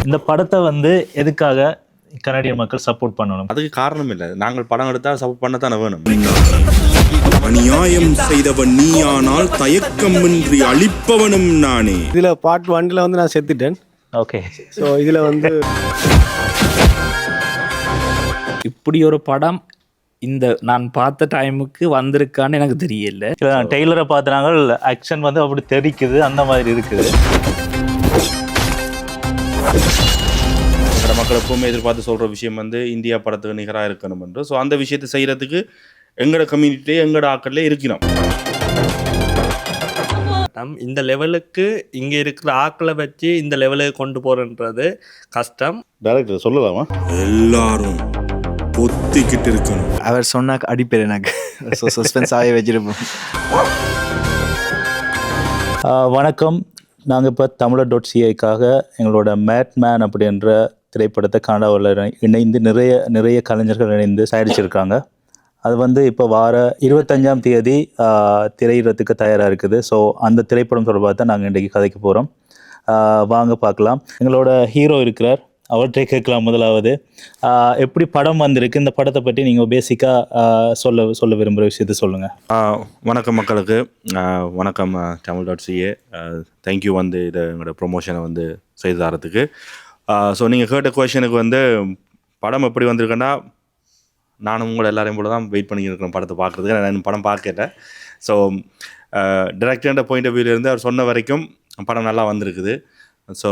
இந்த படத்தை வந்து எதுக்காக கனடிய மக்கள் சப்போர்ட் பண்ணணும்? அதுக்கு காரணம் இல்லை, நாங்கள் படம் எடுத்தால் சப்போர்ட் பண்ணத்தானே வேணும். அநியாயம் செய்தவன் நீயானால் தயக்கமின்றி அழிப்பவனும் நானே. இதில் பார்ட் 1 வந்து நான் செத்துட்டேன். ஓகே, ஸோ இதில் வந்து இப்படி ஒரு படம் இந்த நான் பார்த்த டைமுக்கு வந்திருக்கான்னு எனக்கு தெரியல. டெய்லரை பார்த்துனாங்க, ஆக்ஷன் வந்து அப்படி தெரிக்குது, அந்த மாதிரி இருக்குது. எங்களோட மக்கள் எப்பவுமே எதிர்பார்த்து சொல்கிற விஷயம் வந்து இந்தியா படத்துக்கு நிகராக இருக்கணும் என்று. ஸோ அந்த விஷயத்தை செய்கிறதுக்கு எங்களோட கம்யூனிட்டியே எங்களோட ஆக்கள்லேயே இருக்கிறோம். இந்த லெவலுக்கு இங்கே இருக்கிற ஆக்களை வச்சு இந்த லெவலுக்கு கொண்டு போகிறன்றது கஷ்டம். டைரக்டர் சொல்லலாமா? எல்லாரும் பொத்திக்கிட்டு இருக்கணும். அவர் சொன்னா அடிப்பேர் எனக்கு. ஸோ சஸ்பென்ஸாகவே வச்சிருப்போம். வணக்கம், நாங்கள் இப்போ தமிழர்.ca-க்காக எங்களோட மேட்மேன் அப்படின்ற திரைப்படத்தை கனடாவில் இணைந்து நிறைய கலைஞர்கள் இணைந்து தயாரிச்சிருக்காங்க. அது வந்து இப்போ வார 25ஆம் தேதி திரையிடத்துக்கு தயாராக இருக்குது. ஸோ அந்த திரைப்படம் தொடர்பாக தான் நாங்கள் இன்றைக்கி கதைக்க போகிறோம். வாங்க பார்க்கலாம். எங்களோட ஹீரோ இருக்கிறார், அவர்கிட்ட கேட்கலாம். முதலாவது, எப்படி படம் வந்திருக்கு, இந்த படத்தை பற்றி நீங்கள் பேசிக்காக சொல்ல விரும்புகிற விஷயத்தை சொல்லுங்கள். வணக்கம் மக்களுக்கு, வணக்கம் தமிழ்.ca. தேங்க்யூ வந்து இதை எங்களோட ப்ரொமோஷனை வந்து செய்து தரத்துக்கு. ஸோ நீங்கள் கேட்ட கொஷனுக்கு வந்து படம் எப்படி வந்திருக்குன்னா, நானும் உங்களை எல்லாரையும் போல தான் வெயிட் பண்ணியிருக்கிறேன் படத்தை பார்க்குறதுக்கு. நான் படம் பார்க்கல. ஸோ டைரக்டர் பாயிண்ட் ஆஃப் வியூலேருந்து அவர் சொன்ன வரைக்கும் படம் நல்லா வந்திருக்குது. ஸோ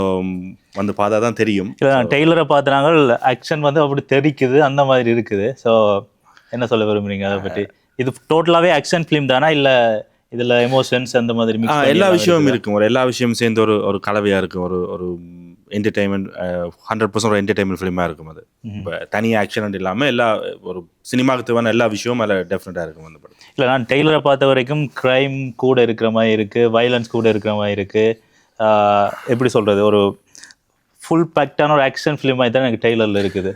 வந்து பார்த்தா தான் தெரியும். டெய்லரை பார்த்துனாங்க, ஆக்ஷன் வந்து அப்படி தெரிக்குது, அந்த மாதிரி இருக்குது. ஸோ என்ன சொல்ல விரும்புறீங்க அதை பற்றி? இது டோட்டலாகவே ஆக்ஷன் ஃபிலிம் தானா, இல்லை இதில் எமோஷன்ஸ் அந்த மாதிரி எல்லா விஷயமும் இருக்கும்? எல்லா விஷயமும் சேர்ந்து ஒரு கலவையாக இருக்கும். ஒரு என்டர்டெயின்மெண்ட் 100% ஒரு என்டர்டெயின்மெண்ட் ஃபிலிமாக இருக்கும். அது இப்போ தனி ஆக்ஷன் இல்லாமல் எல்லா ஒரு சினிமாவுக்கு தேவையான எல்லா விஷயமும் அதில் டெஃபினட்டாக இருக்கும் அந்த படம். இல்லை, நான் டெய்லரை பார்த்த வரைக்கும் க்ரைம் கூட இருக்கிற மாதிரி இருக்குது, வயலன்ஸ் கூட இருக்கிற மாதிரி இருக்குது. எப்படி சொல்கிறது, ஒரு ஃபுல் பேக்டான ஒரு ஆக்ஷன் ஃபிலிம் மாதிரி தான் எனக்கு டெய்லரில் இருக்குது.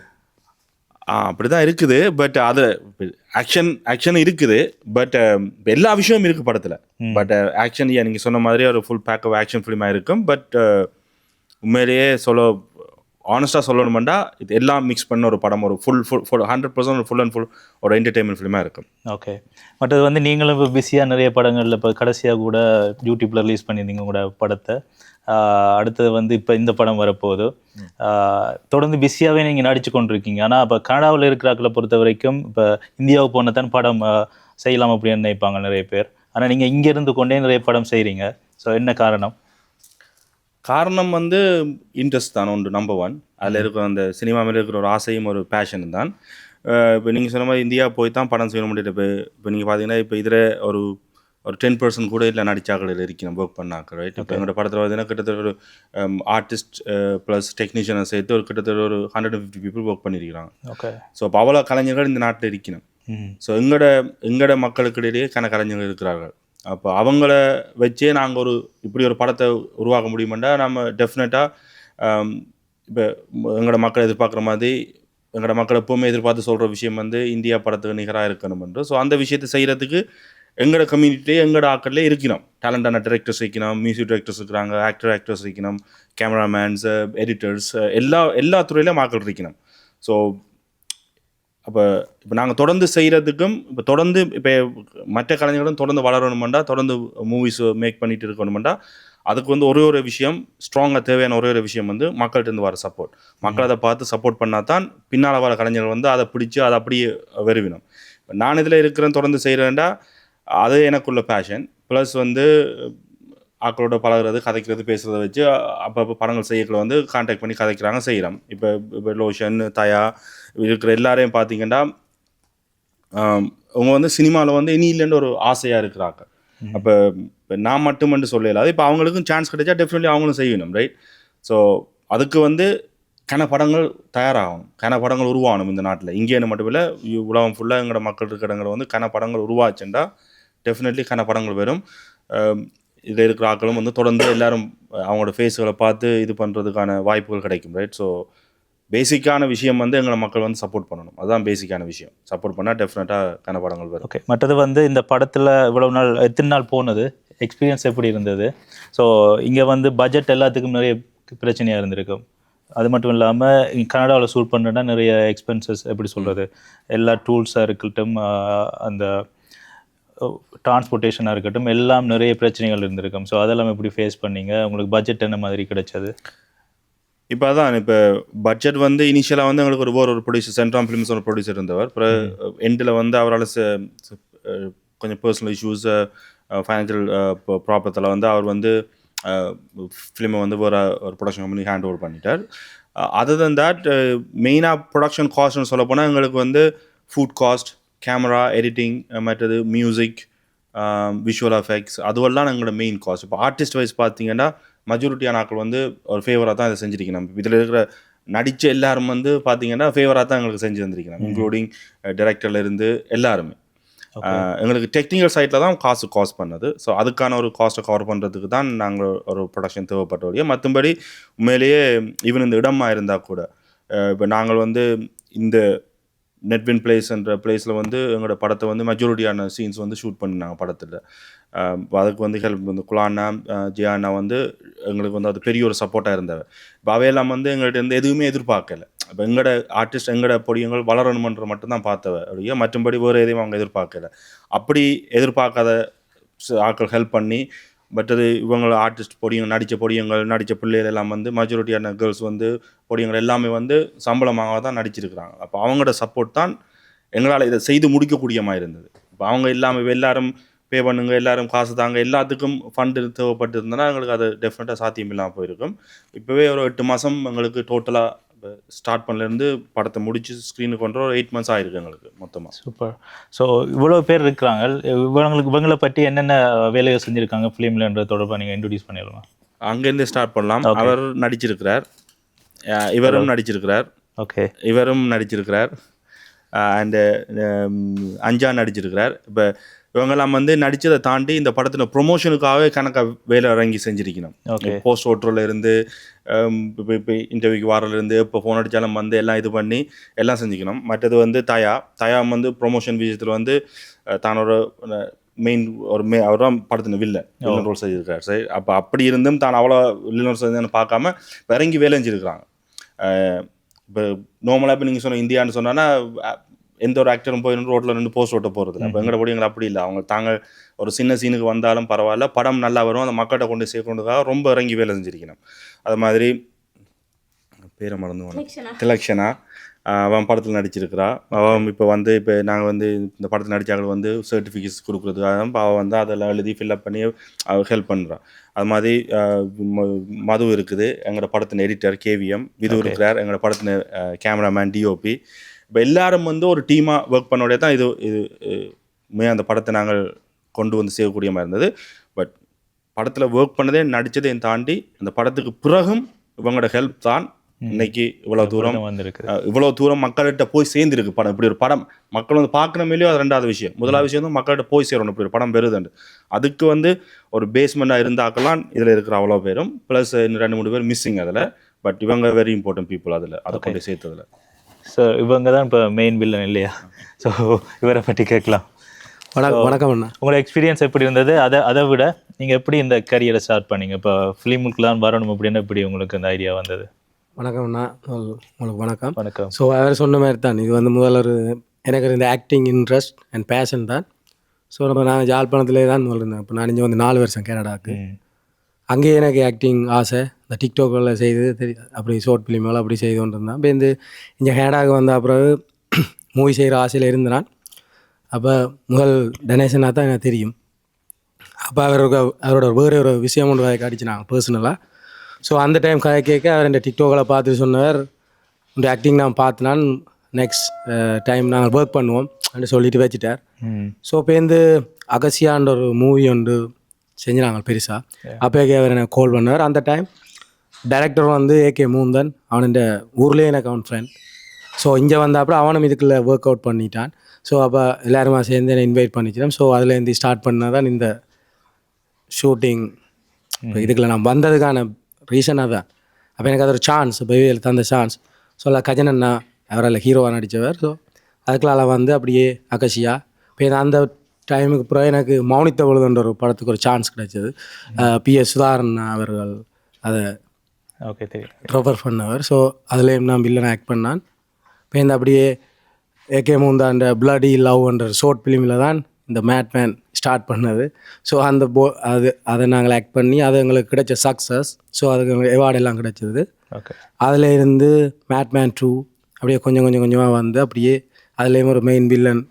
அப்படி தான் இருக்குது. பட் அது ஆக்ஷன் இருக்குது. பட் எல்லா விஷயமும் இருக்குது படத்தில். பட் ஆக்ஷன் நீங்கள் சொன்ன மாதிரி ஒரு ஃபுல் பேக் ஆஃப் ஆக்ஷன் ஃபிலிமாக இருக்கும். பட் உண்மையிலேயே ஆனஸ்டாக சொல்லணுமெண்டா இது எல்லாம் மிக்ஸ் பண்ண ஒரு படம், ஒரு ஃபுல் 100% ஃபுல் அண்ட் ஃபுல் ஒரு என்டர்டெயின்மெண்ட் ஃபிலிமாக இருக்கும். ஓகே, மற்றது வந்து நீங்களும் இப்போ பிஸியாக நிறைய படங்களில் இப்போ கடைசியாக கூட யூடியூப்பில் ரிலீஸ் பண்ணியிருந்தீங்க உங்களோட படத்தை. அடுத்தது வந்து இப்போ இந்த படம் வரப்போகுது. தொடர்ந்து பிஸியாகவே நீங்கள் நடித்து கொண்டிருக்கீங்க. ஆனால் இப்போ கனடாவில் இருக்கிறாக்களை பொறுத்த வரைக்கும் இப்போ இந்தியாவுக்கு போன தான் படம் செய்யலாம் அப்படின்னு நினைப்பாங்க நிறைய பேர். ஆனால் நீங்கள் இங்கே இருந்து கொண்டே நிறைய படம் செய்கிறீங்க. ஸோ என்ன காரணம்? காரணம் வந்து இன்ட்ரெஸ்ட் தான் ஒன்று, நம்பர் 1. அதில் இருக்கிற அந்த சினிமா மேலே இருக்கிற ஒரு ஆசையும் ஒரு பேஷனும் தான். இப்போ நீங்கள் சொன்ன மாதிரி இந்தியா போய் தான் படம் செய்ய முடியாது. இப்போ நீங்கள் பார்த்தீங்கன்னா இப்போ இதில் ஒரு 10% கூட இல்லை நடிச்சாக்கள் இருக்கணும், ஒர்க் பண்ணாக்கள். ரைட், இப்போ எங்களோட படத்தில் பார்த்தீங்கன்னா கிட்டத்தட்ட ஒரு ஆர்டிஸ்ட் ப்ளஸ் டெக்னீஷியனை சேர்த்து கிட்டத்தட்ட ஒரு 150 பீப்புள் ஒர்க் பண்ணியிருக்கிறாங்க. ஓகே, ஸோ இப்போ அவ்வளோ கலைஞர்கள் இந்த நாட்டில் இருக்கணும். ஸோ எங்களோட மக்களுக்கிடையே கலைஞர்கள் இருக்கிறார்கள். அப்போ அவங்கள வச்சே நாங்கள் இப்படி ஒரு படத்தை உருவாக்க முடியுமெண்டா நம்ம டெஃபினட்டாக இப்போ எங்களோட மக்கள் எதிர்பார்க்குற மாதிரி எங்களோட மக்கள் எப்போவுமே எதிர்பார்த்து சொல்கிற விஷயம் வந்து இந்தியா படத்துக்கு நிகராக இருக்கணும் என்று. ஸோ அந்த விஷயத்தை செய்கிறதுக்கு எங்களோட கம்யூனிட்டியே எங்களோட ஆக்கள்லேயே இருக்கணும். டேலண்டான டைரக்டர்ஸ் இருக்கணும், மியூசிக் டைரக்டர்ஸ் இருக்கிறாங்க, ஆக்டர்ஸ் இருக்கணும், கேமராமேன்ஸ், எடிட்டர்ஸ், எல்லா துறையிலும் ஆக்கள் இருக்கணும். ஸோ இப்போ நாங்கள் தொடர்ந்து செய்கிறதுக்கும் இப்போ மற்ற கலைஞர்களும் தொடர்ந்து வளரணுமெண்டா, தொடர்ந்து மூவிஸ் மேக் பண்ணிட்டு இருக்கணுமெண்டா, அதுக்கு வந்து ஒரு விஷயம் ஸ்ட்ராங்காக தேவையான ஒரு விஷயம் வந்து மக்கள்கிட்ட வர சப்போர்ட். மக்கள் அதை பார்த்து சப்போர்ட் பண்ணால் தான் பின்னால் வர கலைஞர்கள் வந்து அதை பிடிச்சி அதை அப்படியே வருவினோம். நான் இதில் இருக்கிறேன், தொடர்ந்து செய்கிறேன்டா, அது எனக்குள்ள பேஷன். ப்ளஸ் வந்து ஆக்களோட பழகிறது, கதைக்கிறது, பேசுகிறத வச்சு அப்பப்போ படங்கள் செய்யக்களை வந்து கான்டாக்ட் பண்ணி கதைக்கிறாங்க, செய்கிறோம். இப்போ லோஷன், தயா இருக்கிற எல்லாரையும் பார்த்தீங்கன்னா அவங்க வந்து சினிமாவில் வந்து இனி இல்லைன்னு ஒரு ஆசையாக இருக்கிறாங்க. அப்போ நான் மட்டுமென்று சொல்லலாது. இப்போ அவங்களுக்கும் சான்ஸ் கிடைச்சா டெஃபினெட்லி அவங்களும் செய்யணும். ரைட், ஸோ அதுக்கு வந்து படங்கள் தயாராகணும், படங்கள் உருவாகணும் இந்த நாட்டில். இங்கேன்னு மட்டும் இல்லை, உலகம் ஃபுல்லாக எங்களோட மக்கள் இருக்கிற இடங்களை வந்து படங்கள் உருவாச்சுண்டா டெஃபினெட்லி படங்கள் வரும். இதில் இருக்கிற ஆக்களும் வந்து தொடர்ந்து எல்லாரும் அவங்களோட ஃபேஸுகளை பார்த்து இது பண்ணுறதுக்கான வாய்ப்புகள் கிடைக்கும். ரைட், ஸோ பேசிக்கான விஷயம் வந்து எங்களை மக்கள் வந்து சப்போர்ட் பண்ணணும். அதுதான் பேசிக்கான விஷயம். சப்போர்ட் பண்ணால் டெஃபினட்டாக படங்கள் வரும். ஓகே, மற்றது வந்து இந்த படத்தில் இவ்வளவு நாள் எத்தனை நாள் போனது, எக்ஸ்பீரியன்ஸ் எப்படி இருந்தது? ஸோ இங்கே வந்து பட்ஜெட் எல்லாத்துக்கும் நிறைய பிரச்சனையாக இருந்திருக்கும். அது மட்டும் இல்லாமல் கனடாவில் ஷூட் பண்ணுறேன்னா நிறைய எக்ஸ்பென்சஸ் எப்படி சொல்கிறது, எல்லா டூல்ஸாக இருக்கட்டும், அந்த டிரான்ஸ்போர்ட்டேஷனாக இருக்கட்டும், எல்லாம் நிறைய பிரச்சனைகள் இருந்திருக்கும். ஸோ அதெல்லாம் எப்படி ஃபேஸ் பண்ணீங்க? உங்களுக்கு பட்ஜெட் என்ன மாதிரி கிடைச்சது? இப்போ அதான் இப்போ பட்ஜெட் வந்து இனிஷியலாக வந்து எங்களுக்கு ஒரு ப்ரொடியூசர் சென்ட்ராம் ஃபிலிம்ஸ் ஒரு ப்ரொடியூசர் இருந்தவர். அப்புறம் எண்டில் வந்து அவரால் கொஞ்சம் பர்சனல் இஷ்யூஸ், ஃபைனான்சியல் ப்ராப்ளத்தில் வந்து அவர் வந்து ஃபிலிமை வந்து ஒரு ப்ரொடக்ஷன் கம்பெனி ஹேண்ட் ஓவர் பண்ணிட்டார். அதர் தென் தட் மெயினாக ப்ரொடக்ஷன் காஸ்ட்னு சொல்ல போனால் எங்களுக்கு வந்து ஃபுட் காஸ்ட், கேமரா, எடிட்டிங், மற்றது மியூசிக், விஷுவல் எஃபெக்ட்ஸ், அதுவெல்லாம் எங்களோட மெயின் காஸ்ட். இப்போ ஆர்டிஸ்ட் வைஸ் பார்த்தீங்கன்னா மெஜாரிட்டியான ஆட்கள் வந்து ஒரு ஃபேவராக தான் இதை செஞ்சுருக்கணும். இதில் இருக்கிற நடித்த எல்லாரும் வந்து பார்த்தீங்கன்னா ஃபேவராக தான் எங்களுக்கு செஞ்சு தந்திருக்கணும், இன்க்ளூடிங் டைரக்டர்லேருந்து எல்லாருமே. எங்களுக்கு டெக்னிக்கல் சைட்டில் தான் காஸ்ட் பண்ணது. ஸோ அதுக்கான ஒரு காஸ்ட்டை கவர் பண்ணுறதுக்கு தான் நாங்கள் ஒரு ப்ரொடக்ஷன் தேவைப்பட்ட வழியே. மற்றபடி உண்மையிலேயே ஈவன் இந்த இடமா இருந்தால் கூட இப்போ நாங்கள் வந்து இந்த நெட்வின் பிளேஸ்ன்ற பிளேஸில் வந்து எங்களோட படத்தை வந்து மெஜாரிட்டியான சீன்ஸ் வந்து ஷூட் பண்ணினாங்க படத்தில். அதுக்கு வந்து ஹெல்ப் வந்து குலானா, ஜியானா வந்து எங்களுக்கு வந்து அது பெரிய ஒரு சப்போர்ட்டாக இருந்தவ. இப்போ அவையெல்லாம் வந்து எங்கள்கிட்ட இருந்து எதுவுமே எதிர்பார்க்கல. இப்போ எங்களோட ஆர்டிஸ்ட் எங்களோட பொடியங்கள் வளரணுமன்ற மட்டும் தான் பார்த்தவ அப்படியே, மற்றபடி வேறு எதையும் அவங்க எதிர்பார்க்கல. அப்படி எதிர்பார்க்காத ஆட்கள் ஹெல்ப் பண்ணி, பட் இவங்க ஆர்டிஸ்ட் நடித்த பிள்ளைகள் எல்லாம் வந்து மெஜாரிட்டியான கேர்ள்ஸ் வந்து பொடியங்கள் எல்லாமே வந்து சம்பளமாக தான் நடிச்சிருக்கிறாங்க. அப்போ அவங்களோட சப்போர்ட் தான் எங்களால் இதை செய்து முடிக்கக்கூடிய மாதிரி இருந்தது. இப்போ அவங்க இல்லாமல் எல்லாரும் பே பண்ணுங்க, எல்லாரும் காசு தாங்க, எல்லாத்துக்கும் ஃபண்டு தேவைப்பட்டு இருந்ததுன்னா எங்களுக்கு அது டெஃபினட்டாக சாத்தியம் இல்லாமல் போயிருக்கும். இப்போவே ஒரு 8 மாதம் எங்களுக்கு டோட்டலாக ஸ்டார்ட் பண்ணலேருந்து படத்தை முடிச்சு ஸ்க்ரீனுக்கு கொண்டு ஒரு 8 months ஆகிருக்கு எங்களுக்கு மொத்தமாக. சூப்பர். ஸோ இவ்வளோ பேர் இருக்கிறாங்க, இவங்களை பற்றி என்னென்ன வேலைகள் செஞ்சுருக்காங்க ஃபிலிம்லன்ற தொடர்பாக நீங்கள் இன்ட்ரடியூஸ் பண்ணிடலாம். அங்கேருந்து ஸ்டார்ட் பண்ணலாம். அவர் நடிச்சிருக்கிறார், இவரும் நடிச்சிருக்கிறார், ஓகே, இவரும் நடிச்சிருக்கிறார், அண்டு அஞ்சா நடிச்சிருக்கிறார். இப்போ இவங்கெல்லாம் வந்து நடித்ததை தாண்டி இந்த படத்தில் ப்ரொமோஷனுக்காகவே கணக்காக வேலை இறங்கி செஞ்சுருக்கணும். போஸ்ட் ஓட்டரில் இருந்து இப்போ இன்டர்வியூக்கு வரலேருந்து இப்போ ஃபோன் அடித்தாலும் வந்து எல்லாம் இது பண்ணி எல்லாம் செஞ்சுக்கணும். மற்றது வந்து தயா வந்து ப்ரொமோஷன் விஷயத்தில் வந்து தானோட மெயின் அவர் தான் படத்தின வில்லன் ரோல் செஞ்சுருக்கார். சரி, அப்போ அப்படி இருந்தும் தான் அவ்வளோ வில்லன் ரோல் செஞ்சு பார்க்காம இறங்கி வேலை செஞ்சுருக்கிறாங்க. இப்போ நார்மலாக இப்போ நீங்கள் சொன்ன இந்தியான்னு சொன்னான்னா எந்த ஒரு ஆக்டரும் போய் ரோட்டில் நின்று போஸ்ட் ஓட்ட போகிறது. இப்போ எங்களோட பொடியங்கள் அப்படி இல்லை. அவங்க தாங்க ஒரு சின்ன சீனுக்கு வந்தாலும் பரவாயில்ல, படம் நல்லா வரும், அந்த மக்கள்கிட்ட கொண்டு சேர்க்கணுக்காக ரொம்ப இறங்கி வேலை செஞ்சுருக்கணும். அது மாதிரி பேரை மறந்து திலக்ஷனா, அவன் படத்தில் நடிச்சிருக்கிறா. அவன் இப்போ நாங்கள் வந்து இந்த படத்தில் நடித்தாங்க வந்து சர்டிஃபிகேட்ஸ் கொடுக்குறதுக்காக அவள் வந்து அதெல்லாம் எழுதி ஃபில்அப் பண்ணி அவள் ஹெல்ப் பண்ணுறான். அது மாதிரி மது இருக்குது, எங்களோட படத்தின் எடிட்டர் KVM. விது இருக்கிறார், எங்களோட படத்தின் கேமராமேன் DOP. இப்போ எல்லாரும் வந்து ஒரு டீமாக ஒர்க் பண்ணோடய தான் இது அந்த படத்தை நாங்கள் கொண்டு வந்து செய்யக்கூடிய மாதிரி இருந்தது. பட் படத்தில் ஒர்க் பண்ணதே நடித்ததையும் தாண்டி அந்த படத்துக்கு பிறகும் இவங்களோட ஹெல்ப் தான் இன்னைக்கு இவ்வளோ தூரம் மக்கள்கிட்ட போய் சேர்ந்துருக்கு படம். இப்படி ஒரு படம் மக்கள் வந்து பார்க்கணும் இல்லையோ, அது ரெண்டாவது விஷயம். முதலாவது விஷயம் வந்து மக்கள்கிட்ட போய் சேரணும், இப்படி ஒரு படம் பெறுதுண்டு. அதுக்கு வந்து ஒரு பேஸ்மெண்ட்டாக இருந்தாக்கலாம் இதில் இருக்கிற அவ்வளோ பேரும், ப்ளஸ் 2-3 பேர் மிஸ்ஸிங் அதில். பட் இவங்க வெரி இம்பார்ட்டன்ட் பீப்புள் அதில், அதை கொண்டு சேர்த்ததில். ஸோ இவங்க தான் இப்போ மெயின் வில்லன் இல்லையா? ஸோ இவரை பற்றி கேட்கலாம். வணக்கம் அண்ணா. உங்களோட எக்ஸ்பீரியன்ஸ் எப்படி இருந்தது? அதை விட நீங்கள் எப்படி இந்த கரியரை ஸ்டார்ட் பண்ணீங்க? இப்போ ஃபிலிமுக்கு தான் வரணும் அப்படின்னு எப்படி உங்களுக்கு அந்த ஐடியா வந்தது? வணக்கம் அண்ணா, உங்களுக்கு வணக்கம். வணக்கம். ஸோ அவர் சொன்ன மாதிரி தான், இது வந்து முதல்ல எனக்கு இந்த ஆக்டிங் இன்ட்ரெஸ்ட் அண்ட் பேஷன் தான். ஸோ நான் யாழ்ப்பாணத்திலே தான் முதல்ல இருந்தேன். இப்போ நான் இங்கே வந்து 4 வருஷம் கனடாவுக்கு. அங்கேயே எனக்கு ஆக்டிங் ஆசை, இந்த டிக்டாக்கில் செய்து அப்படி ஷார்ட் ஃபிலிமெல்லாம் அப்படி செய்து கொண்டு இருந்தேன். இப்போ இங்கே கனடாவுக்கு வந்த அப்புறம் மூவி செய்கிற ஆசையில் இருந்தேன். அப்போ முதல் டனேஷனாக தான் எனக்கு தெரியும். அப்போ அவரோட வேறு ஒரு விஷயம் ஒன்று கதை காட்டிச்சுனாங்க பர்சனலாக. ஸோ அந்த டைம் கதை கேட்க அவர் இந்த டிக்டாக்கில் பார்த்துட்டு சொன்னார், இந்த ஆக்டிங் நான் பார்த்தினான், நெக்ஸ்ட் டைம் நாங்கள் ஒர்க் பண்ணுவோம் அப்படின்னு சொல்லிட்டு வச்சுட்டார். ஸோ இப்போ அகசியான்ற ஒரு மூவி ஒன்று செஞ்சுனாங்க பெருசாக. அப்போக்கே அவர் எனக்கு கால் பண்ணார். அந்த டைம் டைரக்டர் வந்து AK மூந்தன், அவனுடைய ஊர்லேயே எனக்கு அவன் ஃப்ரெண்ட். ஸோ இங்கே வந்த அப்புறம் அவனும் இதுக்குள்ளே ஒர்க் அவுட் பண்ணிட்டான். ஸோ அப்போ எல்லாருமா சேர்ந்து என்னை இன்வைட் பண்ணிக்கிறேன். ஸோ அதுலேருந்து ஸ்டார்ட் பண்ணால் தான் இந்த ஷூட்டிங். இப்போ இதுக்குள்ள நான் வந்ததுக்கான ரீசனாக தான். அப்போ எனக்கு அது ஒரு சான்ஸ், பைவேல் தந்த சான்ஸ். ஸோ கஜன் அண்ணா அவரால் ஹீரோவாக நடித்தவர். ஸோ அதுக்குள்ள வந்து அப்படியே அகசியா. இப்போ அந்த டைமுக்கு அப்புறம் எனக்கு மௌனித்த பொழுதுன்ற ஒரு படத்துக்கு ஒரு சான்ஸ் கிடைச்சது. PS சுதாரன் அவர்கள் அதை ஓகே தெரியும். ட்ரோபர் பண்ணவர். ஸோ அதுலேயும் நான் வில்லன் ஆக்ட் பண்ணான். இப்போ இந்த அப்படியே ஏகே மூந்தா அந்த பிளடி லவ்ன்ற ஷார்ட் ஃபிலிமில் தான் இந்த மேட்மேன் ஸ்டார்ட் பண்ணது. ஸோ அந்த அதை நாங்கள் ஆக்ட் பண்ணி அது எங்களுக்கு கிடைச்ச சக்ஸஸ். ஸோ அதுக்கு அவார்டு எல்லாம் கிடைச்சது. ஓகே. அதில் இருந்து மேட்மேன் 2 அப்படியே கொஞ்சமாக வந்து அப்படியே அதுலேயும் ஒரு மெயின் வில்லன்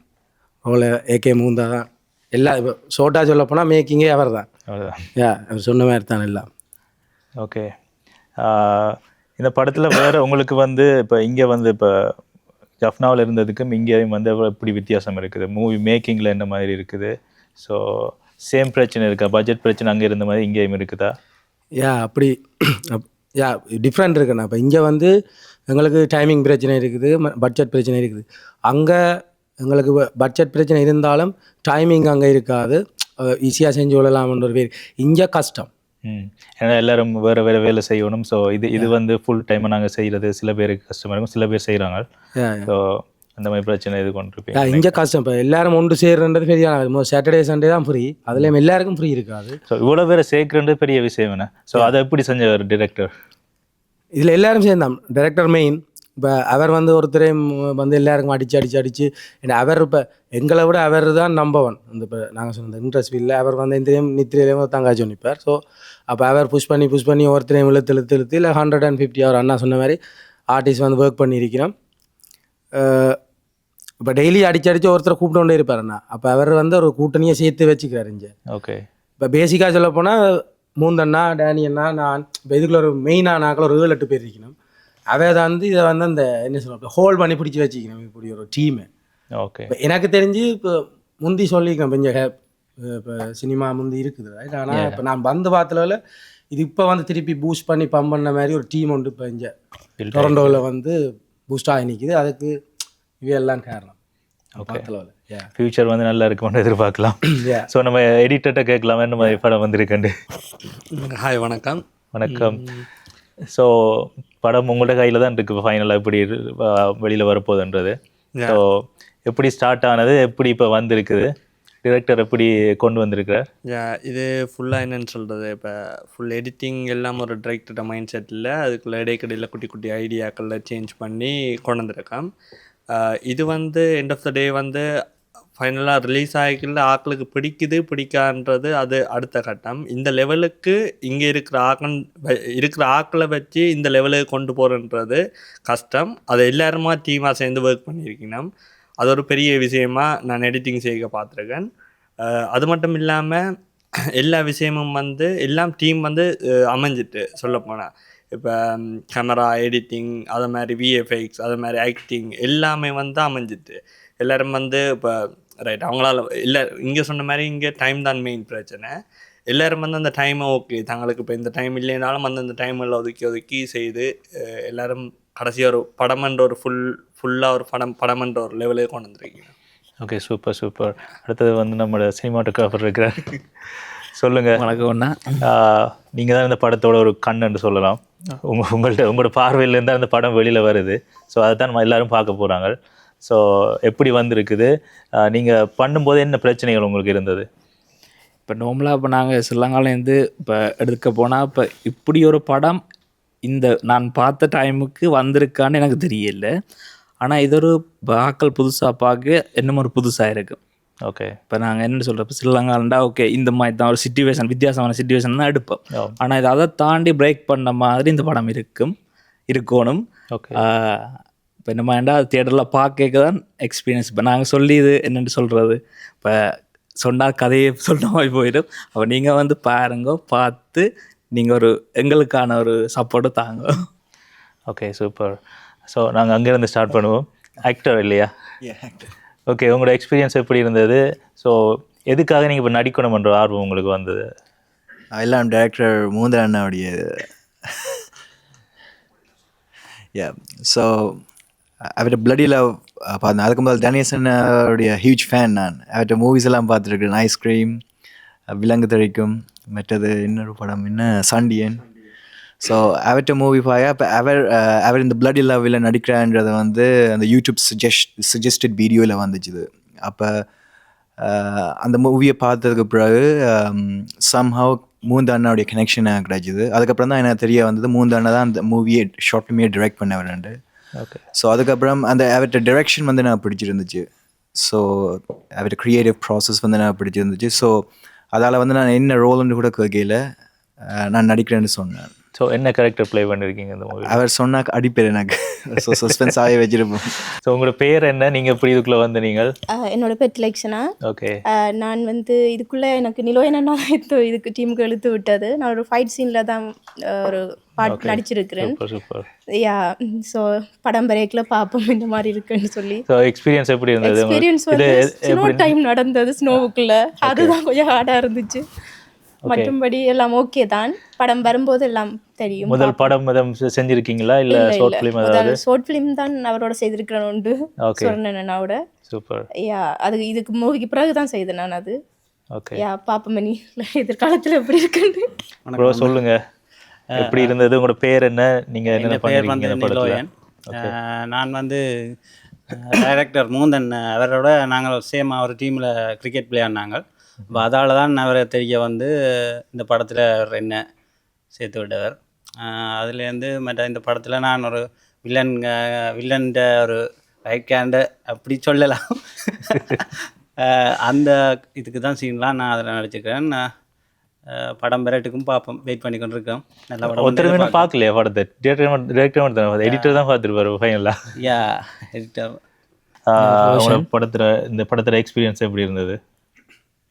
ரோல ஏகே மூந்தா தான். எல்லாம் இப்போ ஷோர்ட்டாக சொல்ல போனால் மேக்கிங்கே அவர் தான். அவ்வளோதான். அவர் சொன்ன மாதிரி தான் எல்லாம். ஓகே. இந்த படத்தில் வேறு உங்களுக்கு வந்து இப்போ இங்கே வந்து இப்போ ஜஃப்னாவில் இருந்ததுக்கும் இங்கேயும் வந்து எப்படி வித்தியாசம் இருக்குது? மூவி மேக்கிங்கில் என்ன மாதிரி இருக்குது? ஸோ சேம் பிரச்சனை இருக்கா? பட்ஜெட் பிரச்சனை அங்கே இருந்த மாதிரி இங்கேயும் இருக்குதா? அப்படி டிஃப்ரெண்ட் இருக்குண்ணா. இப்போ இங்கே வந்து எங்களுக்கு டைமிங் பிரச்சனை இருக்குது, பட்ஜெட் பிரச்சனை இருக்குது. அங்கே எங்களுக்கு பட்ஜெட் பிரச்சனை இருந்தாலும் டைமிங் அங்கே இருக்காது, ஈஸியாக செஞ்சு விடலாம்ன்ற ஒரு பேர். இங்கே கஷ்டம். ஏன்னா எல்லோரும் வேறு வேறு வேலை செய்யணும். ஸோ இது வந்து ஃபுல் டைமாக நாங்கள் செய்கிறது சில பேருக்கு கஷ்டமாக இருக்கும், சில பேர் செய்கிறாங்க. ஸோ அந்த மாதிரி பிரச்சனை இது கொண்டிருப்பீங்க. இங்கே கஷ்டம். இப்போ எல்லாரும் ஒன்று சேர்றது பெரிய சாட்டர்டே சண்டே தான் ஃப்ரீ, அதுலேயும் எல்லாருக்கும் ஃப்ரீ இருக்காது. ஸோ இவ்வளோ பேரை சேர்க்குறது பெரிய விஷயம் என்ன? ஸோ அதை எப்படி செஞ்சவர் டிரெக்டர்? இதில் எல்லாரும் சேர்ந்தான். Director main. இப்போ அவர் வந்து ஒருத்தரையும் வந்து எல்லாருக்கும் அடித்து அவர் இப்போ எங்களை விட அவர் தான் நம்பர் 1. இந்த இப்போ நாங்கள் சொன்ன இன்ட்ரெஸ்ட் இல்லை, அவர் வந்து எந்தையும் நித்திரையிலையும் தங்காச்சு நிற்பார். ஸோ அப்போ அவர் புஷ் பண்ணி ஒருத்தரையும் இழுத்து இல்லை 150 அவர் அண்ணா சொன்ன மாதிரி ஆர்டிஸ்ட் வந்து ஒர்க் பண்ணியிருக்கிறோம். இப்போ டெய்லி அடித்து ஒருத்தரை கூப்பிட்டு கொண்டே இருப்பார் அண்ணா. அப்போ அவர் வந்து ஒரு கூட்டணியை சேர்த்து வச்சுக்கிறார் இங்கே. ஓகே. இப்போ பேசிக்காக சொல்ல போனால் மூந்தண்ணா, டேனி அண்ணா, நான் இப்போ இதுக்குள்ள ஒரு மெயினாக நாக்கில் ஒரு 7-8 பேர் இருக்கணும். அவை தான் வந்து இதை வந்து அந்த என்ன சொல்ல ஹோல்ட் பண்ணி பிடிச்சி வச்சுக்கணும் இப்படி ஒரு டீமு. ஓகே. இப்போ எனக்கு தெரிஞ்சு இப்போ முந்தி சொல்லியிருக்கேன் கொஞ்சம் இப்போ சினிமா முந்தி இருக்குது. ஆனால் இப்போ நான் வந்து பார்த்ததில் இது இப்போ வந்து திருப்பி பூஸ்ட் பண்ணி பம்ப் பண்ண மாதிரி ஒரு டீம் உண்டு இப்போ இங்கே டொரண்டோவில் வந்து பூஸ்ட் ஆகி நிற்கிது. அதுக்கு இவையெல்லாம் காரணம். பார்த்தளவில் ஃபியூச்சர் வந்து நல்லா இருக்கும்னு எதிர்பார்க்கலாம். ஸோ நம்ம எடிட்டர்கிட்ட கேட்கலாம் என்ன மாதிரி படம் வந்திருக்கேன். ஹாய், வணக்கம். வணக்கம். ஸோ படம் உங்களோட கையில் தான் இருக்குது ஃபைனலாக எப்படி வெளியில் வரப்போகுதுன்றது. ஸோ எப்படி ஸ்டார்ட் ஆனது, எப்படி இப்போ வந்திருக்குது, டிரெக்டர் எப்படி கொண்டு வந்திருக்கிறார்? இது ஃபுல்லாக என்னென்னு சொல்கிறது, இப்போ ஃபுல் எடிட்டிங் எல்லாம் ஒரு டிரெக்டரோட மைண்ட் செட்டில் அதுக்குள்ளே இடைக்கடையில் குட்டி குட்டி ஐடியாக்களில் சேஞ்ச் பண்ணி கொண்டு வந்திருக்கேன். இது வந்து எண்ட் ஆஃப் த டே வந்து ஃபைனலாக ரிலீஸ் ஆகிக்கல ஆக்களுக்கு பிடிக்கான்றது அது அடுத்த கட்டம். இந்த லெவலுக்கு இங்கே இருக்கிற ஆக்களை வச்சு இந்த லெவலுக்கு கொண்டு போகிறன்றது கஷ்டம். அதை எல்லாருமா டீமாக சேர்ந்து ஒர்க் பண்ணியிருக்கணும். அது ஒரு பெரிய விஷயமா நான் எடிட்டிங் செய்ய பார்த்துருக்கேன். அது மட்டும் இல்லாமல் எல்லா விஷயமும் வந்து எல்லாம் டீம் வந்து அமைஞ்சிட்டு சொல்லப்போனால் இப்போ கேமரா, எடிட்டிங், அது மாதிரி விஎஃப்எக்ஸ், அது மாதிரி ஆக்டிங் எல்லாமே வந்து அமைஞ்சிட்டு எல்லோரும் வந்து இப்போ ரைட் அவங்களால இல்லை இங்கே சொன்ன மாதிரி இங்கே டைம் தான் மெயின் பிரச்சனை. எல்லோரும் வந்து அந்த டைமை ஓகே தங்களுக்கு இப்போ இந்த டைம் இல்லைனாலும் வந்து அந்த டைமில் ஒதுக்கி செய்து எல்லோரும் கடைசியாக ஒரு படமன்ற ஒரு ஃபுல்லாக ஒரு படமன்ற ஒரு லெவலே கொண்டு வந்துருக்கீங்க. Okay, super. அடுத்தது வந்து நம்மளோட சினிமாட்டோகிராஃபர் இருக்கிறார். சொல்லுங்கள். வணக்கம் அண்ணா. நீங்கள் தான் இந்த படத்தோட ஒரு கண்ணுன்னு சொல்லலாம். உங்களோட பார்வையிலேருந்து அந்த படம் வெளியில் வருது. ஸோ அதை தான் நம்ம எல்லோரும் பார்க்க போகிறாங்க. ஸோ எப்படி வந்திருக்குது, நீங்கள் பண்ணும்போது என்ன பிரச்சனைகள் உங்களுக்கு இருந்தது? இப்போ நார்மலாக இப்போ நாங்கள் ஸ்ரீலங்காலேருந்து இப்போ எடுக்க போனால் இப்போ இப்படி ஒரு படம் இந்த நான் பார்த்த டைமுக்கு வந்திருக்கான்னு எனக்கு தெரியல. ஆனால் இது ஒரு ஆக்கள் புதுசாக பார்க்க என்னமோ ஒரு புதுசாக இருக்கும். ஓகே. இப்போ நாங்கள் என்ன சொல்கிறோம், இப்போ ஸ்ரீலங்காலண்டா ஓகே இந்த மாதிரி தான் ஒரு சிச்சுவேஷன், வித்தியாசமான சிச்சுவேஷன் தான் எடுப்போம். ஆனால் இது அதை தாண்டி பிரேக் பண்ண மாதிரி இந்த படம் இருக்கணும். ஓகே. இப்போ என்ன மாதிரிடா அது தியேட்டரில் பார்க்க தான் எக்ஸ்பீரியன்ஸ். இப்போ நாங்கள் சொல்லி இது என்னென்னு சொல்கிறது, இப்போ சொன்னால் கதையை சொன்ன மாதிரி போயிடும். அப்போ நீங்கள் வந்து பாருங்க, பார்த்து நீங்கள் ஒரு எங்களுக்கான ஒரு சப்போர்ட்டை தாங்க. Okay, super. ஸோ நாங்கள் அங்கேருந்து ஸ்டார்ட் பண்ணுவோம். ஆக்டர் இல்லையா? ஓகே, உங்களோட எக்ஸ்பீரியன்ஸ் எப்படி இருந்தது? ஸோ எதுக்காக நீங்கள் இப்போ நடிக்கணும்ன்ற ஆர்வம் உங்களுக்கு வந்தது? எல்லாம் டைரக்டர் மூந்தா அண்ணாவுடைய ஸோ அவர்கிட்ட பிளடி லவ் பார்த்தேன். அதுக்கு முதல் தனேசனுடைய ஹியூஜ் ஃபேன் நான். அவர்கிட்ட மூவிஸ் எல்லாம் பார்த்துருக்கேன். ஐஸ்கிரீம், விலங்கு தழிக்கும், மற்றது இன்னொரு படம் சண்டியன். ஸோ அவர்கிட்ட மூவி பாயா இப்போ அவர் இந்த பிளடி லவ்வில் நடிக்கிறான்றதை வந்து அந்த யூடியூப் சஜஸ்டட் வீடியோவில் வந்துச்சுது. அப்போ அந்த மூவியை பார்த்ததுக்கு பிறகு சம்ஹவ் மூந்த அண்ணாவுடைய கனெக்ஷன் எனக்கு கிடைச்சிது. அதுக்கப்புறம் தான் எனக்கு தெரிய வந்தது மூந்த அண்ணா தான் அந்த மூவியை ஷார்ட் ஃபிலிமே டிரெக்ட் பண்ணவரண்டு. ஓகே. ஸோ அதுக்கப்புறம் அந்த அவர்கிட்ட டிரெக்ஷன் வந்து எனக்கு பிடிச்சிருந்துச்சு. ஸோ அவர்கிட்ட க்ரியேட்டிவ் ப்ராசஸ் வந்து எனக்கு பிடிச்சிருந்துச்சு. ஸோ அதால் வந்து நான் என்ன ரோல்னு கூட கேட்கல, நான் நடிக்கிறேன்னு சொன்னேன். ஸோ என்ன கேரக்டர் ப்ளே பண்ணியிருக்கீங்க இந்த மூவி? அவர் சொன்னாக்க அடிப்பேர் எனக்கு. ஸோ சஸ்பென்ஸாகவே வச்சிருப்போம். ஸோ உங்களோட பேர் என்ன, நீங்கள் எப்படி இதுக்குள்ளே வந்து நீங்கள்? என்னோட பேர் லெக்ஷனா. ஓகே. நான் வந்து இதுக்குள்ளே எனக்கு நிலோயனா இதுக்கு டீமுக்கு இழுத்து விட்டது. நான் ஒரு ஃபைட் சீனில் தான் ஒரு பாட்டு நடிச்சிருக்கிறேன். சூப்பர். யா, ஸோ படம் பிரேக்கில் பார்ப்போம் இந்த மாதிரி இருக்குன்னு சொல்லி. ஸோ எக்ஸ்பீரியன்ஸ் எப்படி இருந்தது? எக்ஸ்பீரியன்ஸ் வந்து ஸ்னோ டைம் நடந்தது ஸ்னோவுக்குள்ளே, அதுதான் கொஞ்சம் ஹார்டாக இருந்துச்சு. மற்றபடி எல்லாம் ஓகே தான். படம் வரும்போது எல்லாம் தெரியும். முதல் படம் செஞ்சிருக்கீங்களா இல்லை ஷார்ட் ஃபிலிம்? அதாவது ஷார்ட் ஃபிலிம் தான் அவரோட செய்திருக்கிறேன் உண்டு. சொன்னேன்னாவோட. சூப்பர். யா, அது இதுக்கு மூவிக்கு பிறகு தான் செய்தேன் நான் அது. ஓகே. யா, பாப்பமணி எதிர்காலத்தில் எப்படி இருக்குன்னு. ப்ரோ சொல்லுங்க, எப்படி இருந்தது? உங்களோட பேர் என்ன, நீங்கள் என்ன பேர் வந்து நிலோயன். நான் வந்து டைரக்டர் மூந்தன் அவரோட நாங்கள் சேமாக ஒரு டீமில் கிரிக்கெட் விளையாடினாங்க. இப்போ அதால் தான் அவரை தெரிய வந்து இந்த படத்தில் அவர் என்ன சேர்த்து விட்டவர். அதுலேருந்து மற்ற இந்த படத்தில் நான் ஒரு வில்லன்ட ஒரு ரைட் ஹேண்டு அப்படி சொல்லலாம். அந்த இதுக்கு தான் சீன்லாம் நான் அதில் நடிச்சிருக்கிறேன். படம் பெரட்டுக்கும் பார்ப்போம், வெயிட் பண்ணி கொண்டு இருக்கோம். நல்ல படம். ஒருத்தர் பார்க்கலையா படத்தை? டிரெக்டர் தான் எடிட்டர் தான் பார்த்துருப்பாரு ஃபைனலாக. யா, எடிட்டர். இந்த படத்தில் எக்ஸ்பீரியன்ஸ் எப்படி இருந்தது?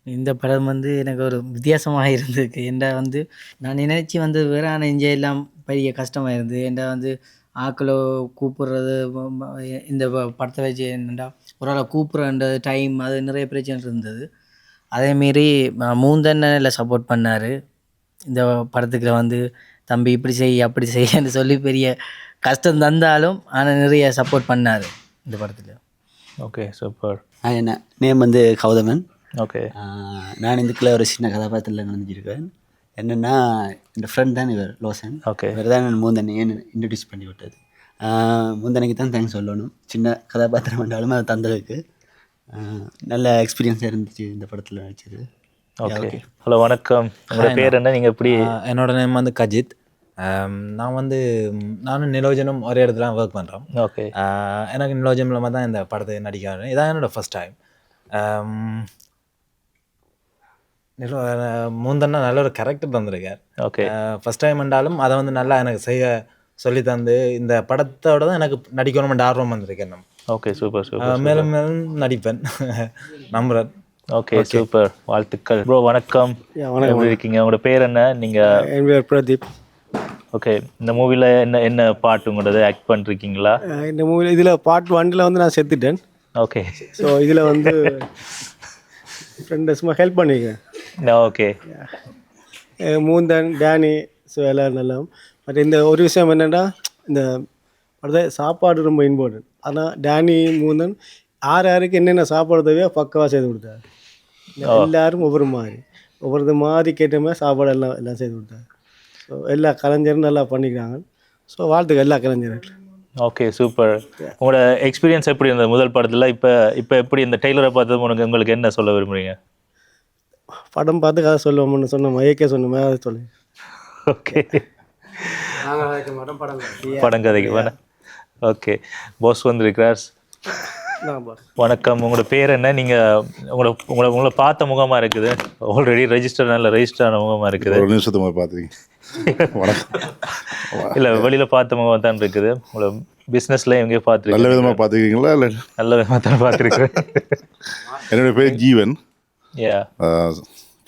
இந்த படம் வந்து எனக்கு ஒரு வித்தியாசமாக இருந்ததுக்கு. ஏன்டா வந்து நான் நினைச்சி வந்து வேற நெஞ்ச எல்லாம் பெரிய கஷ்டமாக இருந்தது. ஏன்டா வந்து ஆக்களோ கூப்பிடுறது இந்த படத்தை வச்சு என்னடா ஒரு ஆளை கூப்பிட்ற டைம் அது நிறைய பிரச்சனை இருந்தது. அதேமாரி மூந்தண்ணனில் சப்போர்ட் பண்ணார் இந்த படத்துக்கு. வந்து தம்பி இப்படி செய் அப்படி செய்யன்னு சொல்லி பெரிய கஷ்டம் தந்தாலும் ஆனால் நிறைய சப்போர்ட் பண்ணார் இந்த படத்தில். Okay, super. என்ன நேம் வந்து கௌதமன். ஓகே. நான் இதுக்குள்ள ஒரு சின்ன கதாபாத்திரத்தில் நினைஞ்சிருக்கேன். என்னென்னா என் ஃப்ரெண்ட் தான் இவர் லோசன். ஓகே. இவர் தான் நான் மூந்தண்ணையை இன்ட்ரடியூஸ் பண்ணி விட்டது. மூந்தண்ணைக்கு தான் தேங்க்ஸ் சொல்லணும். சின்ன கதாபாத்திரம் வந்தாலும் அதை தந்ததுக்கு. நல்ல எக்ஸ்பீரியன்ஸாக இருந்துச்சு இந்த படத்தில் நடிச்சது. ஓகே. ஹலோ, வணக்கம். உங்களோட பேர் என்ன, நீங்கள் எப்படி? என்னோட நேம் வந்து கஜித். நான் வந்து நானும் நிலோஜனும் ஒரே இடத்துல ஒர்க் பண்ணுறோம். ஓகே. எனக்கு நிலோஜன் மூலமாக தான் இந்த படத்தை நடிக்கிறேன். இதான் என்னோடய ஃபஸ்ட் டைம். மூந்தண்ணா நல்ல ஒரு கேரக்டர் தந்திருக்கார். ஓகே. ஃபஸ்ட் டைம் என்றாலும் அதை வந்து நல்லா எனக்கு செய்ய சொல்லி தந்து இந்த படத்தோட தான் எனக்கு நடிக்கணும்னு ஆர்வம் வந்திருக்கேன். நம்ம ஓகே, சூப்பர் சூப்பர். மேலும் மேலும் நடிப்பேன் நம்புறேன். ஓகே, சூப்பர், வாழ்த்துக்கள். ப்ரோ வணக்கம். எப்படி இருக்கீங்க? உங்களோட பேர் என்ன? நீங்கள்? என் பேர் பிரதீப். ஓகே. இந்த மூவியில் என்ன பாட்டு உங்களோட ஆக்ட் பண்ணிருக்கீங்களா? இந்த மூவியில் இதில் பார்ட் 1 வந்து நான் செத்துட்டேன். ஓகே. ஸோ இதில் வந்து ஃப்ரெண்டு சும்மா ஹெல்ப் பண்ணிக்கிறேன். ஓகே. மூந்தன், டேனி, ஸோ எல்லோரும் நல்லா. பட் இந்த ஒரு விஷயம் என்னென்னா, இந்த படத்தை சாப்பாடு ரொம்ப இம்பார்ட்டன்ட். ஆனால் டேனி, மூந்தன் யாருக்கு என்னென்ன சாப்பாடு தேவையோ பக்கவாக செய்து கொடுத்தாரு. எல்லோரும் ஒவ்வொரு மாதிரி கேட்ட மாதிரி சாப்பாடு எல்லாம் செய்து கொடுத்தாரு. ஸோ எல்லா கலைஞரும் நல்லா பண்ணிக்கிறாங்க. ஸோ வாழ்த்துக்கள் எல்லா கலைஞர்களும். Okay, super. உங்களோட எக்ஸ்பீரியன்ஸ் எப்படி இருந்தது முதல் படத்தில்? இப்போ எப்படி இந்த டெய்லரை பார்த்தது உங்களுக்கு என்ன சொல்ல விரும்புகிறீங்க? படம் பார்த்து கதை சொல்லுவோம்னு சொன்னோம், ஏகே சொன்னோம், அதை சொல்லு. ஓகே. படம் கதைக்கு வேணாம். ஓகே. பாஸ் வந்திருக்கிறார். வணக்கம். உங்களோட பேர் என்ன? நீங்கள் உங்களை பார்த்த முகமாக இருக்குது. ஆல்ரெடி நல்ல ரெஜிஸ்டரான முகமாக இருக்குது. ஒரு நிமிஷத்துக்கு பார்த்துருக்கீங்க. இல்லை, வெளியில் பார்த்த முகமாக தான் இருக்குது. உங்களை பிஸ்னஸில் எங்கேயோ பார்த்துருக்கீங்க. நல்ல விதமாக பார்த்துருக்கீங்களா? இல்லை, நல்ல விதமாக தான் பார்த்துருக்கேன். என்னோட பேர் ஜீவன். யா,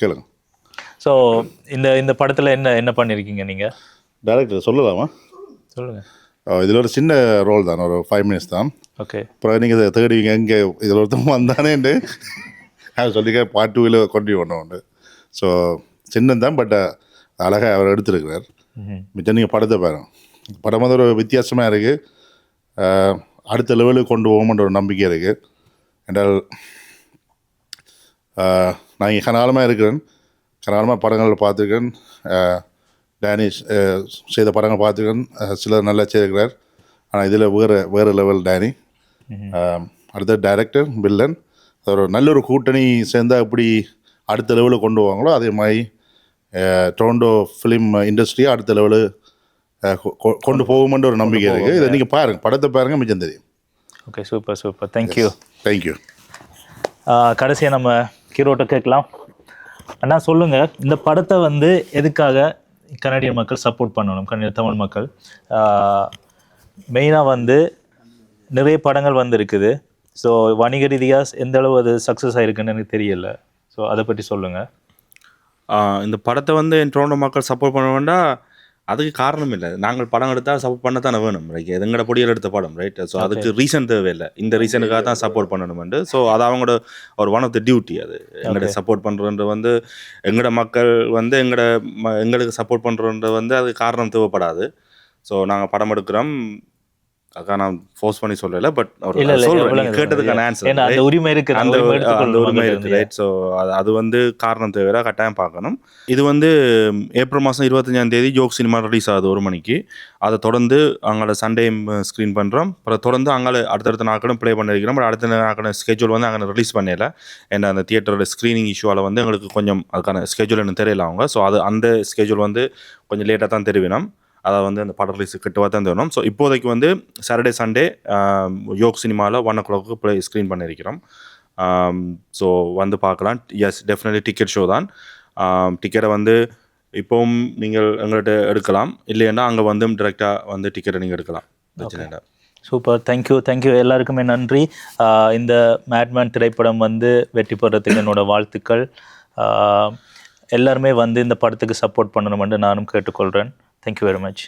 கேளுங்க. ஸோ இந்த படத்தில் என்ன பண்ணியிருக்கீங்க நீங்கள்? டைரக்டர் சொல்லலாமா? சொல்லுங்கள். இதில் ஒரு சின்ன ரோல் தான், ஒரு 5 minutes தான். ஓகே. அப்புறம் நீங்கள் தேடுவீங்க எங்கே இதில் ஒருத்தவங்க வந்தானேண்டு அதை சொல்லிக்க பார்ட் 2 கொண்டு ஒன்று. ஸோ சின்னந்தான், பட் அழகாக அவர் எடுத்துருக்கிறார். மிச்சம் நீங்கள் படத்தை பாருங்க. படம் வந்து ஒரு வித்தியாசமாக இருக்குது. அடுத்த லெவலுக்கு கொண்டு போகும்ன்ற ஒரு நம்பிக்கை இருக்குது. என்றால் நான் இங்கே கனகாலமாக இருக்கிறேன். கனகாலமாக படங்கள் பார்த்துருக்கேன். டேனிஷ் செய்த படங்கள் பார்த்துருக்கேன். சிலர் நல்லா செய்திருக்கிறார். ஆனால் இதில் வேறு லெவல் டேனி. அடுத்த டைரக்டர் வில்லன், ஒரு நல்ல ஒரு கூட்டணி சேர்ந்தால் எப்படி அடுத்த லெவலில் கொண்டு போவாங்களோ அதே மாதிரி டொரண்டோ ஃபிலிம் இண்டஸ்ட்ரியை அடுத்த லெவலு கொண்டு போகுமென்ற ஒரு நம்பிக்கை இருக்குது. இதை நீங்கள் பாருங்கள், படத்தை பாருங்கள், மிச்சம் தெரியும். Okay, super super, thank you. Thank you. கடைசியாக நம்ம ஹீரோட்ட கேட்கலாம். அண்ணா சொல்லுங்கள், இந்த படத்தை வந்து எதுக்காக கனடிய மக்கள் சப்போர்ட் பண்ணணும், கனடிய தமிழ் மக்கள்? மெயினாக வந்து நிறைய படங்கள் வந்து இருக்குது. ஸோ வணிக ரீதியாக எந்த அளவு அது சக்ஸஸ் ஆகிருக்குன்னு எனக்கு தெரியல. ஸோ அதை பற்றி சொல்லுங்கள். இந்த படத்தை வந்து என் டொரண்டோ மக்கள் சப்போர்ட் பண்ண வேண்டாம், அதுக்கு காரணம் இல்லை. நாங்கள் படம் எடுத்தால் சப்போர்ட் பண்ண தானே வேணும், ரைட்? எங்களோட பொடியில் எடுத்த படம், ரைட்? ஸோ அதுக்கு ரீசன் தேவையில்லை, இந்த ரீசனுக்காக தான் சப்போர்ட் பண்ணணுமெண்டு. ஸோ அது அவங்களோட ஒரு ஒன் ஆஃப் த டியூட்டி. அது எங்களோட சப்போர்ட் பண்ணுறது வந்து எங்களோட மக்கள் வந்து எங்களுக்கு சப்போர்ட் பண்ணுறது வந்து அதுக்கு காரணம் தேவைப்படாது. ஸோ நாங்கள் படம் எடுக்கிறோம், அதுக்காக நான் ஃபோர்ஸ் பண்ணி சொல்லலை, பட் கேட்டதுக்கான ஆன்சர், அந்த உரிமை இருக்குது, அந்த உரிமை இருக்குது, ரைட்? ஸோ அது வந்து காரணம் தேவையா கட்டாயம் பார்க்கணும். இது வந்து ஏப்ரல் மாதம் 25 ஜோக் சினிமா ரிலீஸ் ஆகுது 1 மணிக்கு. அதை தொடர்ந்து அங்கே சண்டேயும் ஸ்க்ரீன் பண்ணுறோம். அப்புறம் தொடர்ந்து அங்கே அடுத்தடுத்த நாட்களும் ப்ளே பண்ணியிருக்கிறோம். பட் அடுத்த நாட்கள் ஸ்கெட்யூல் வந்து அங்கே ரிலீஸ் பண்ணல. ஏன்னா அந்த தியேட்டரோட ஸ்க்ரீனிங் இஷ்யூவால் வந்து எங்களுக்கு கொஞ்சம் அதுக்கான ஸ்கெட்யூல் எனக்கு தெரியல அவங்க. ஸோ அந்த ஸ்கெட்யூல் வந்து கொஞ்சம் லேட்டாக தான் தெரிவினோம். அதை வந்து அந்த படம் ரிலீஸ் கிட்டவா தான் தரணும். ஸோ இப்போதைக்கு வந்து சாட்டர்டே சண்டே யோக் சினிமாவில் 1 o'clock ப்ளே ஸ்க்ரீன் பண்ணியிருக்கிறோம். ஸோ வந்து பார்க்கலாம். எஸ், டெஃபினெட்லி டிக்கெட் ஷோ தான். டிக்கெட்டை வந்து இப்போவும் நீங்கள் எங்கள்கிட்ட எடுக்கலாம், இல்லைன்னா அங்கே வந்து டிரெக்டாக வந்து டிக்கெட்டை நீங்கள் எடுக்கலாம், பிரச்சனை இல்லை. சூப்பர், தேங்க்யூ எல்லாருக்குமே நன்றி. இந்த மேட்மேன் திரைப்படம் வந்து வெற்றி பெறத்துக்கு என்னோட வாழ்த்துக்கள். எல்லாருமே வந்து இந்த படத்துக்கு சப்போர்ட் பண்ணணுமென்று நானும் கேட்டுக்கொள்கிறேன். Thank you very much.